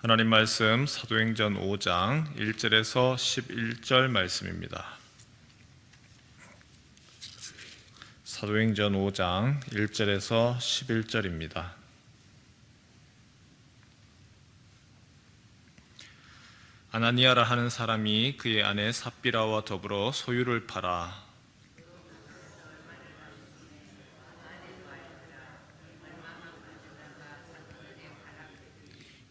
하나님 말씀 사도행전 5장 1절에서 11절 말씀입니다. 사도행전 5장 1절에서 11절입니다. 아나니아라 하는 사람이 그의 아내 삽비라와 더불어 소유를 팔아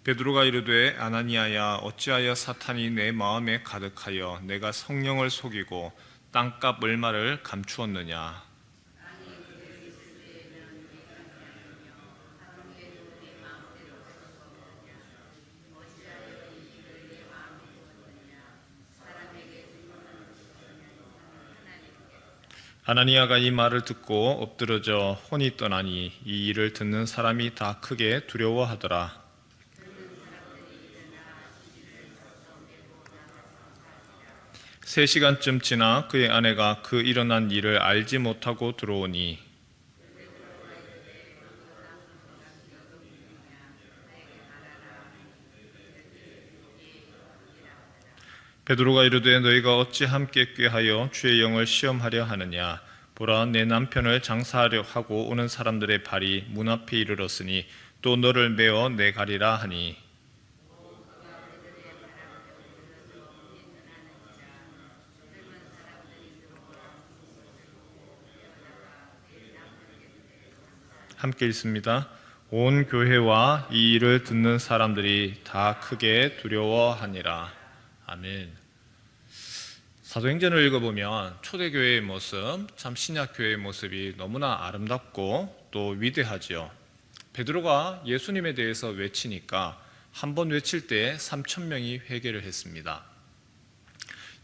베드로가 이르되 아나니아야, 어찌하여 사탄이 내 마음에 가득하여 내가 성령을 속이고 땅값 얼마를 감추었느냐. 아나니아가 이 말을 듣고 엎드러져 혼이 떠나니 이 일을 듣는 사람이 다 크게 두려워하더라. 3시간쯤 지나 그의 아내가 그 일어난 일을 알지 못하고 들어오니 베드로가 이르되 너희가 어찌 함께 꾀하여 주의 영을 시험하려 하느냐. 보라, 내 남편을 장사하려 하고 오는 사람들의 발이 문 앞에 이르렀으니 또 너를 메어 내가리라 하니 함께 읽습니다. 온 교회와 이 일을 듣는 사람들이 다 크게 두려워하니라. 아멘. 사도행전을 읽어보면 초대교회의 모습, 참 신약교회의 모습이 너무나 아름답고 또 위대하지요. 베드로가 예수님에 대해서 외치니까 한 번 외칠 때 3,000명이 회개를 했습니다.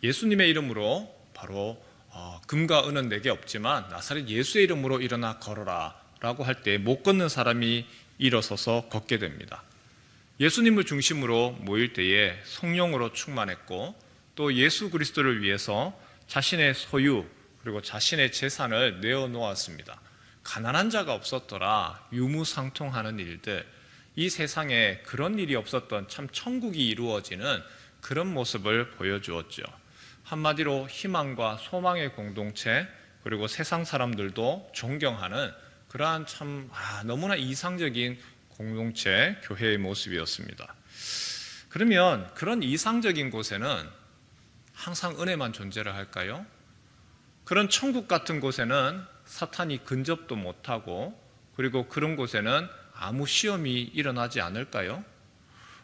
예수님의 이름으로 바로 금과 은은 내게 없지만 나사렛 예수의 이름으로 일어나 걸어라 라고 할 때 못 걷는 사람이 일어서서 걷게 됩니다. 예수님을 중심으로 모일 때에 성령으로 충만했고 또 예수 그리스도를 위해서 자신의 소유 그리고 자신의 재산을 내어놓았습니다. 가난한 자가 없었더라 유무상통하는 일들, 이 세상에 그런 일이 없었던 참 천국이 이루어지는 그런 모습을 보여주었죠. 한마디로 희망과 소망의 공동체, 그리고 세상 사람들도 존경하는 그러한 참 너무나 이상적인 공동체, 교회의 모습이었습니다. 그러면 그런 이상적인 곳에는 항상 은혜만 존재를 할까요? 그런 천국 같은 곳에는 사탄이 근접도 못하고 그리고 그런 곳에는 아무 시험이 일어나지 않을까요?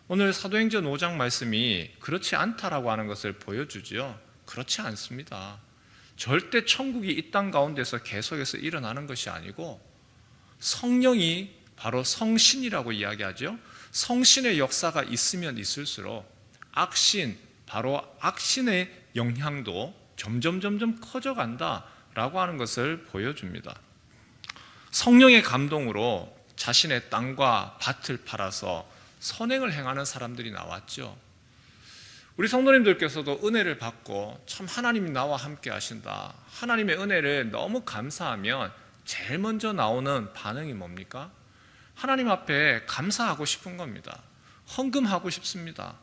오늘 사도행전 5장 말씀이 그렇지 않다라고 하는 것을 보여주죠. 그렇지 않습니다. 절대 천국이 이 땅 가운데서 계속해서 일어나는 것이 아니고 성령이 바로 성신이라고 이야기하죠. 성신의 역사가 있으면 있을수록 악신, 바로 악신의 영향도 점점 커져간다라고 하는 것을 보여줍니다. 성령의 감동으로 자신의 땅과 밭을 팔아서 선행을 행하는 사람들이 나왔죠. 우리 성도님들께서도 은혜를 받고 참 하나님이 나와 함께 하신다, 하나님의 은혜를 너무 감사하면 제일 먼저 나오는 반응이 뭡니까? 하나님 앞에 감사하고 싶은 겁니다. 헌금하고 싶습니다.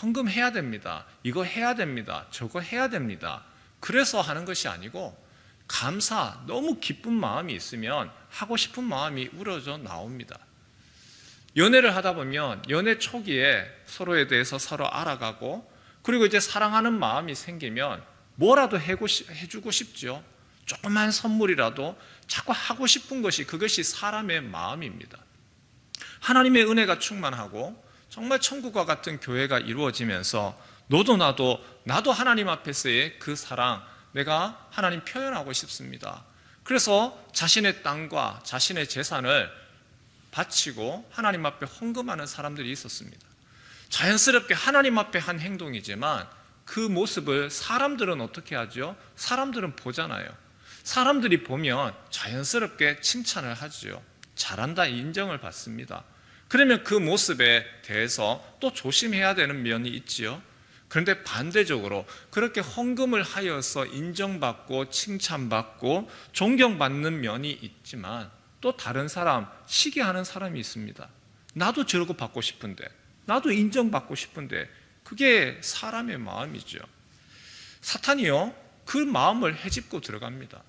헌금해야 됩니다. 이거 해야 됩니다. 저거 해야 됩니다. 그래서 하는 것이 아니고 감사, 너무 기쁜 마음이 있으면 하고 싶은 마음이 우러져 나옵니다. 연애를 하다 보면 연애 초기에 서로에 대해서 서로 알아가고 그리고 이제 사랑하는 마음이 생기면 뭐라도 해주고 싶죠. 조그만 선물이라도 자꾸 하고 싶은 것이, 그것이 사람의 마음입니다. 하나님의 은혜가 충만하고 정말 천국과 같은 교회가 이루어지면서 너도 나도 하나님 앞에서의 그 사랑, 내가 하나님 표현하고 싶습니다. 그래서 자신의 땅과 자신의 재산을 바치고 하나님 앞에 헌금하는 사람들이 있었습니다. 자연스럽게 하나님 앞에 한 행동이지만 그 모습을 사람들은 어떻게 하죠? 사람들은 보잖아요. 사람들이 보면 자연스럽게 칭찬을 하죠. 잘한다, 인정을 받습니다. 그러면 그 모습에 대해서 또 조심해야 되는 면이 있지요. 그런데 반대적으로 그렇게 헌금을 하여서 인정받고 칭찬받고 존경받는 면이 있지만 또 다른 사람, 시기하는 사람이 있습니다. 나도 저러고 받고 싶은데, 나도 인정받고 싶은데 그게 사람의 마음이죠. 사탄이요, 그 마음을 헤집고 들어갑니다.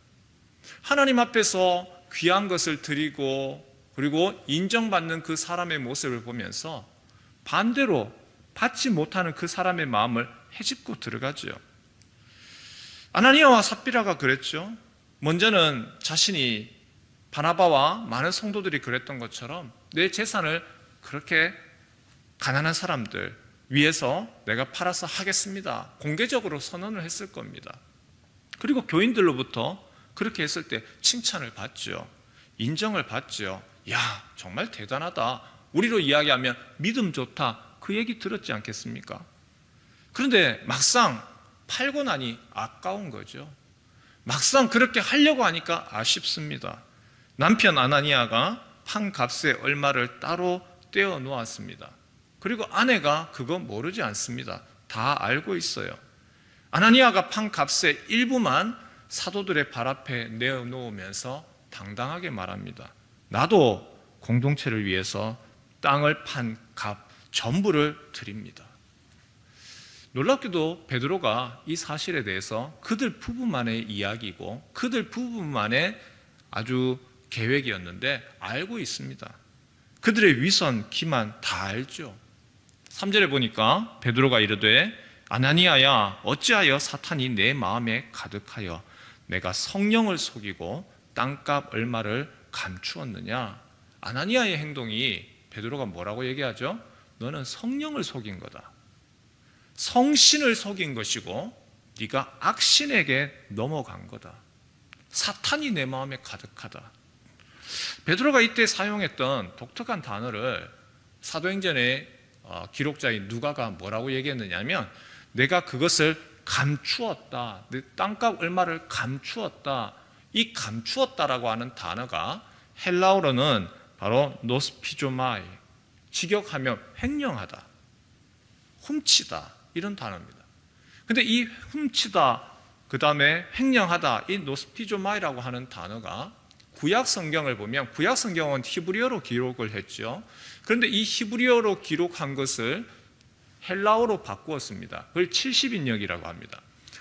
하나님 앞에서 귀한 것을 드리고 그리고 인정받는 그 사람의 모습을 보면서 반대로 받지 못하는 그 사람의 마음을 헤집고 들어가죠. 아나니아와 삽비라가 그랬죠. 먼저는 자신이 바나바와 많은 성도들이 그랬던 것처럼 내 재산을 그렇게 가난한 사람들 위해서 내가 팔아서 하겠습니다, 공개적으로 선언을 했을 겁니다. 그리고 교인들로부터 그렇게 했을 때 칭찬을 받죠. 인정을 받죠. 야, 정말 대단하다, 우리로 이야기하면 믿음 좋다, 그 얘기 들었지 않겠습니까? 그런데 막상 팔고 나니 아까운 거죠. 막상 그렇게 하려고 하니까 아쉽습니다. 남편 아나니아가 판 값의 얼마를 따로 떼어 놓았습니다. 그리고 아내가 그거 모르지 않습니다. 다 알고 있어요. 아나니아가 판 값의 일부만 사도들의 발 앞에 내어놓으면서 당당하게 말합니다. 나도 공동체를 위해서 땅을 판 값 전부를 드립니다. 놀랍게도 베드로가 이 사실에 대해서 그들 부부만의 이야기고 그들 부부만의 아주 계획이었는데 알고 있습니다. 그들의 위선, 기만 다 알죠. 3절에 보니까 베드로가 이르되 아나니아야, 어찌하여 사탄이 내 마음에 가득하여 내가 성령을 속이고 땅값 얼마를 감추었느냐. 아나니아의 행동이 베드로가 뭐라고 얘기하죠? 너는 성령을 속인 거다, 성신을 속인 것이고 네가 악신에게 넘어간 거다, 사탄이 내 마음에 가득하다. 베드로가 이때 사용했던 독특한 단어를 사도행전의 기록자인 누가가 뭐라고 얘기했느냐면, 내가 그것을 감추었다, 내 땅값 얼마를 감추었다. 이 감추었다라고 하는 단어가 헬라어로는 바로 노스피조마이, 직역하면 횡령하다, 훔치다, 이런 단어입니다. 근데 이 훔치다, 그 다음에 횡령하다, 이 노스피조마이라고 하는 단어가 구약 성경을 보면, 구약 성경은 히브리어로 기록을 했죠. 그런데 이 히브리어로 기록한 것을 헬라어로 바꾸었습니다. 그걸 70인역이라고 합니다.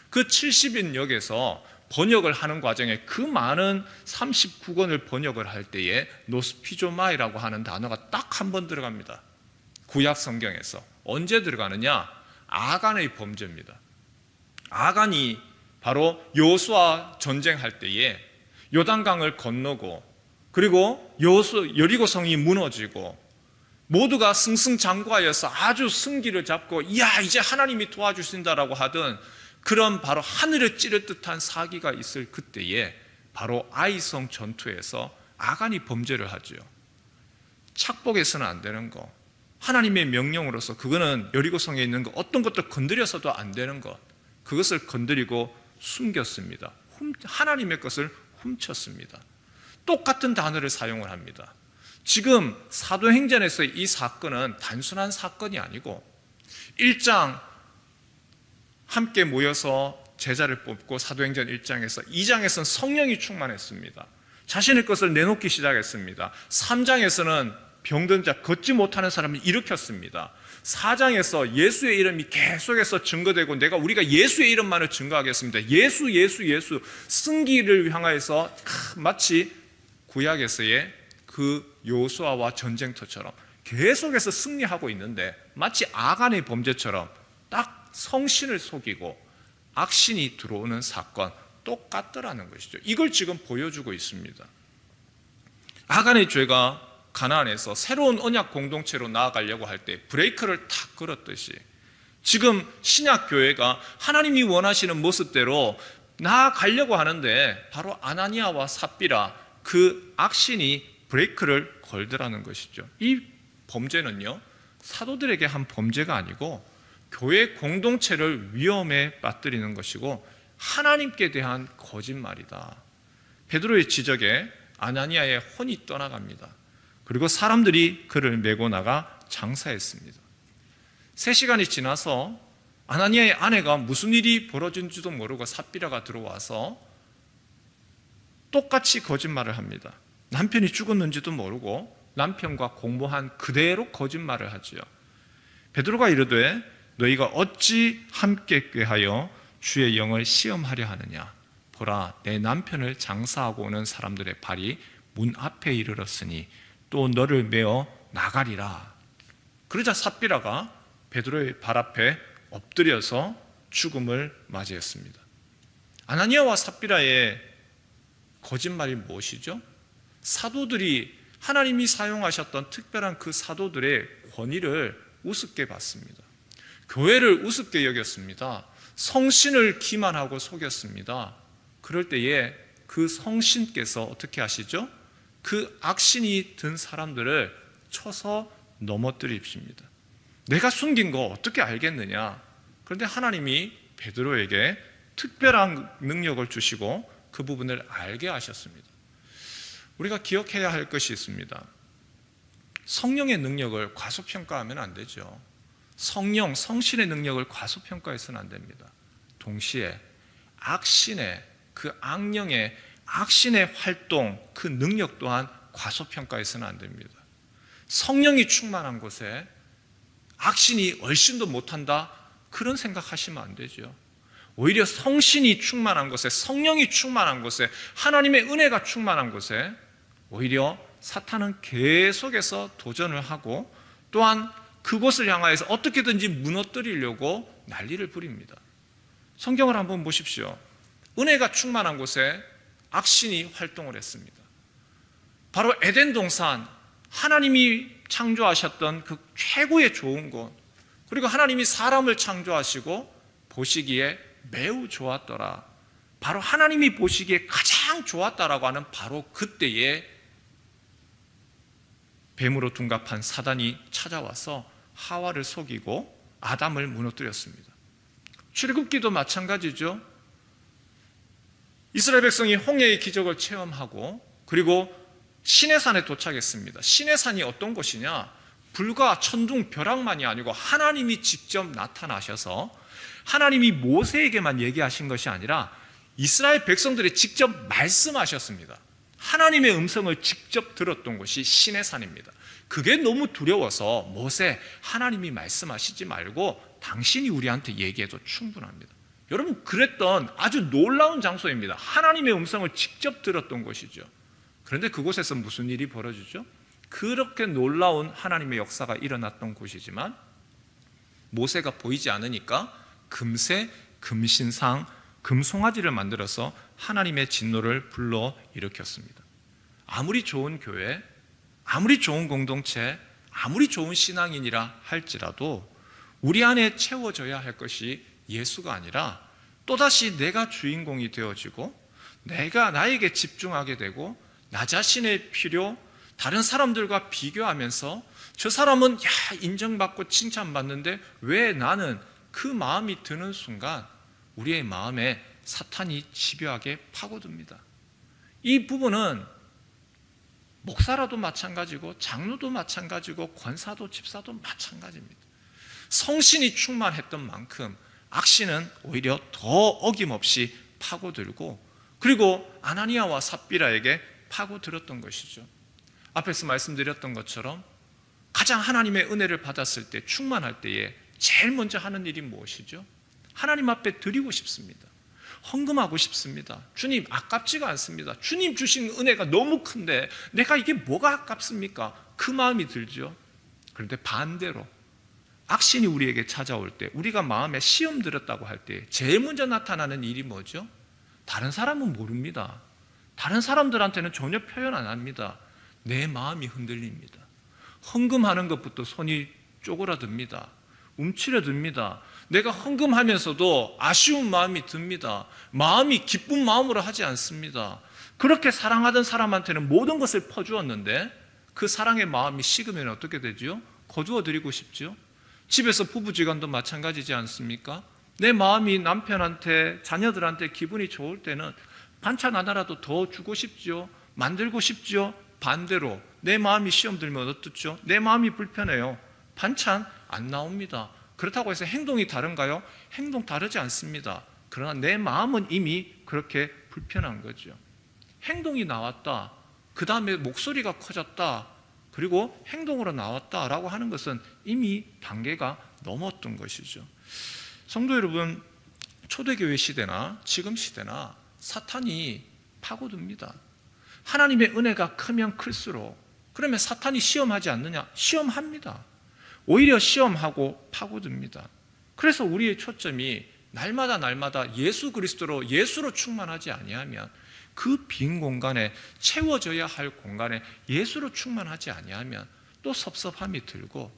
그 70인역에서 번역을 하는 과정에 그 많은 39권을 번역을 할 때에 노스피조마이라고 하는 단어가 딱 한 번 들어갑니다. 구약 성경에서. 언제 들어가느냐? 아간의 범죄입니다. 아간이 바로 여호수아 전쟁할 때에 요단강을 건너고, 그리고 여리고 성이 무너지고 모두가 승승장구하여서 아주 승기를 잡고 이야 이제 하나님이 도와주신다라고 하던 그런 바로 하늘을 찌를 듯한 사기가 있을 그때에 바로 아이성 전투에서 아간이 범죄를 하죠. 착복해서는 안 되는 거, 하나님의 명령으로서 그거는 여리고성에 있는 거 어떤 것도 건드려서도 안 되는 것, 그것을 건드리고 숨겼습니다. 하나님의 것을 훔쳤습니다. 똑같은 단어를 사용을 합니다. 지금 사도행전에서의 이 사건은 단순한 사건이 아니고 1장 함께 모여서 제자를 뽑고 사도행전 1장에서 2장에서는 성령이 충만했습니다. 자신의 것을 내놓기 시작했습니다. 3장에서는 병든 자, 걷지 못하는 사람을 일으켰습니다. 4장에서 예수의 이름이 계속해서 증거되고 우리가 예수의 이름만을 증거하겠습니다. 예수 승기를 향하여서 마치 구약에서의 그 여호수아와 전쟁터처럼 계속해서 승리하고 있는데 마치 아간의 범죄처럼 딱 성신을 속이고 악신이 들어오는 사건 똑같더라는 것이죠. 이걸 지금 보여주고 있습니다. 아간의 죄가 가나안에서 새로운 언약 공동체로 나아가려고 할 때 브레이크를 탁 걸었듯이 지금 신약교회가 하나님이 원하시는 모습대로 나아가려고 하는데 바로 아나니아와 삽비라, 그 악신이 브레이크를 걸더라는 것이죠. 이 범죄는요, 사도들에게 한 범죄가 아니고 교회 공동체를 위험에 빠뜨리는 것이고 하나님께 대한 거짓말이다. 베드로의 지적에 아나니아의 혼이 떠나갑니다. 그리고 사람들이 그를 메고 나가 장사했습니다. 3시간이 지나서 아나니아의 아내가 무슨 일이 벌어진지도 모르고 삽비라가 들어와서 똑같이 거짓말을 합니다. 남편이 죽었는지도 모르고 남편과 공모한 그대로 거짓말을 하지요. 베드로가 이르되 너희가 어찌 함께 꾀하여 주의 영을 시험하려 하느냐. 보라, 내 남편을 장사하고 오는 사람들의 발이 문 앞에 이르렀으니 또 너를 메어 나가리라. 그러자 삽비라가 베드로의 발 앞에 엎드려서 죽음을 맞이했습니다. 아나니아와 삽비라의 거짓말이 무엇이죠? 사도들이 하나님이 사용하셨던 특별한 그 사도들의 권위를 우습게 봤습니다. 교회를 우습게 여겼습니다. 성신을 기만하고 속였습니다. 그럴 때에 그 성신께서 어떻게 하시죠? 그 악신이 든 사람들을 쳐서 넘어뜨리십니다. 내가 숨긴 거 어떻게 알겠느냐? 그런데 하나님이 베드로에게 특별한 능력을 주시고 그 부분을 알게 하셨습니다. 우리가 기억해야 할 것이 있습니다. 성령의 능력을 과소평가하면 안 되죠. 성령, 성신의 능력을 과소평가해서는 안 됩니다. 동시에 악신의, 그 악령의 악신의 활동, 그 능력 또한 과소평가해서는 안 됩니다. 성령이 충만한 곳에 악신이 얼씬도 못한다, 그런 생각하시면 안 되죠. 오히려 성신이 충만한 곳에, 성령이 충만한 곳에, 하나님의 은혜가 충만한 곳에 오히려 사탄은 계속해서 도전을 하고 또한 그곳을 향하여서 어떻게든지 무너뜨리려고 난리를 부립니다. 성경을 한번 보십시오. 은혜가 충만한 곳에 악신이 활동을 했습니다. 바로 에덴 동산, 하나님이 창조하셨던 그 최고의 좋은 곳, 그리고 하나님이 사람을 창조하시고 보시기에 매우 좋았더라, 바로 하나님이 보시기에 가장 좋았다라고 하는 바로 그때에 뱀으로 둔갑한 사단이 찾아와서 하와를 속이고 아담을 무너뜨렸습니다. 출애굽기도 마찬가지죠. 이스라엘 백성이 홍해의 기적을 체험하고 그리고 시내산에 도착했습니다. 시내산이 어떤 곳이냐? 불과 천둥 벼락만이 아니고 하나님이 직접 나타나셔서 하나님이 모세에게만 얘기하신 것이 아니라 이스라엘 백성들이 직접 말씀하셨습니다. 하나님의 음성을 직접 들었던 곳이 시내산입니다. 그게 너무 두려워서 모세, 하나님이 말씀하시지 말고 당신이 우리한테 얘기해도 충분합니다. 여러분, 그랬던 아주 놀라운 장소입니다. 하나님의 음성을 직접 들었던 곳이죠. 그런데 그곳에서 무슨 일이 벌어지죠? 그렇게 놀라운 하나님의 역사가 일어났던 곳이지만 모세가 보이지 않으니까 금세 금신상, 금송아지를 만들어서 하나님의 진노를 불러 일으켰습니다. 아무리 좋은 교회, 아무리 좋은 공동체, 아무리 좋은 신앙인이라 할지라도 우리 안에 채워져야 할 것이 예수가 아니라 또다시 내가 주인공이 되어지고 내가 나에게 집중하게 되고 나 자신의 필요, 다른 사람들과 비교하면서 저 사람은 인정받고 칭찬받는데 왜 나는, 그 마음이 드는 순간 우리의 마음에 사탄이 집요하게 파고듭니다. 이 부분은 목사라도 마찬가지고 장로도 마찬가지고 권사도 집사도 마찬가지입니다. 성신이 충만했던 만큼 악신은 오히려 더 어김없이 파고들고 그리고 아나니아와 삽비라에게 파고들었던 것이죠. 앞에서 말씀드렸던 것처럼 가장 하나님의 은혜를 받았을 때, 충만할 때에 제일 먼저 하는 일이 무엇이죠? 하나님 앞에 드리고 싶습니다. 헌금하고 싶습니다. 주님, 아깝지가 않습니다. 주님 주신 은혜가 너무 큰데 내가 이게 뭐가 아깝습니까? 그 마음이 들죠. 그런데 반대로 악신이 우리에게 찾아올 때, 우리가 마음에 시험 들었다고 할 때 제일 먼저 나타나는 일이 뭐죠? 다른 사람은 모릅니다. 다른 사람들한테는 전혀 표현 안 합니다. 내 마음이 흔들립니다. 헌금하는 것부터 손이 쪼그라듭니다. 움츠려듭니다. 내가 헌금하면서도 아쉬운 마음이 듭니다. 마음이 기쁜 마음으로 하지 않습니다. 그렇게 사랑하던 사람한테는 모든 것을 퍼주었는데 그 사랑의 마음이 식으면 어떻게 되죠? 거두어 드리고 싶죠. 집에서 부부지간도 마찬가지지 않습니까? 내 마음이 남편한테, 자녀들한테 기분이 좋을 때는 반찬 하나라도 더 주고 싶죠. 만들고 싶죠. 반대로 내 마음이 시험 들면 어떻죠? 내 마음이 불편해요. 반찬 안 나옵니다. 그렇다고 해서 행동이 다른가요? 행동 다르지 않습니다. 그러나 내 마음은 이미 그렇게 불편한 거죠. 행동이 나왔다, 그 다음에 목소리가 커졌다, 그리고 행동으로 나왔다라고 하는 것은 이미 단계가 넘었던 것이죠. 성도 여러분, 초대교회 시대나 지금 시대나 사탄이 파고듭니다. 하나님의 은혜가 크면 클수록, 그러면 사탄이 시험하지 않느냐? 시험합니다. 오히려 시험하고 파고듭니다. 그래서 우리의 초점이 날마다 예수 그리스도로, 예수로 충만하지 아니하면, 그 빈 공간에, 채워져야 할 공간에 예수로 충만하지 아니하면 또 섭섭함이 들고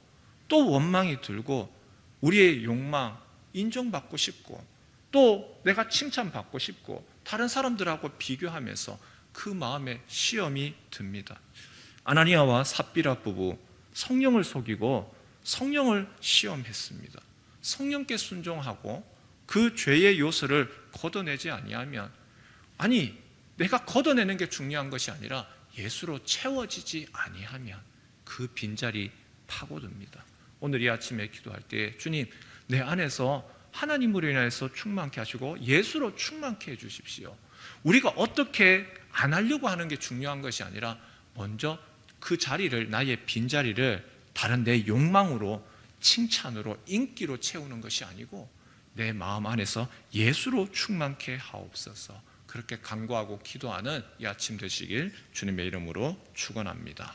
또 원망이 들고, 우리의 욕망, 인정받고 싶고 또 내가 칭찬받고 싶고 다른 사람들하고 비교하면서 그 마음에 시험이 듭니다. 아나니아와 삽비라 부부, 성령을 속이고 성령을 시험했습니다. 성령께 순종하고 그 죄의 요소를 걷어내지 아니하면, 아니 내가 걷어내는 게 중요한 것이 아니라 예수로 채워지지 아니하면 그 빈자리 파고듭니다. 오늘 이 아침에 기도할 때, 주님 내 안에서 하나님으로 인해서 충만케 하시고 예수로 충만케 해주십시오. 우리가 어떻게 안 하려고 하는 게 중요한 것이 아니라 먼저 그 자리를, 나의 빈자리를 다른 내 욕망으로, 칭찬으로, 인기로 채우는 것이 아니고 내 마음 안에서 예수로 충만케 하옵소서. 그렇게 간구하고 기도하는 이 아침 되시길 주님의 이름으로 축원합니다.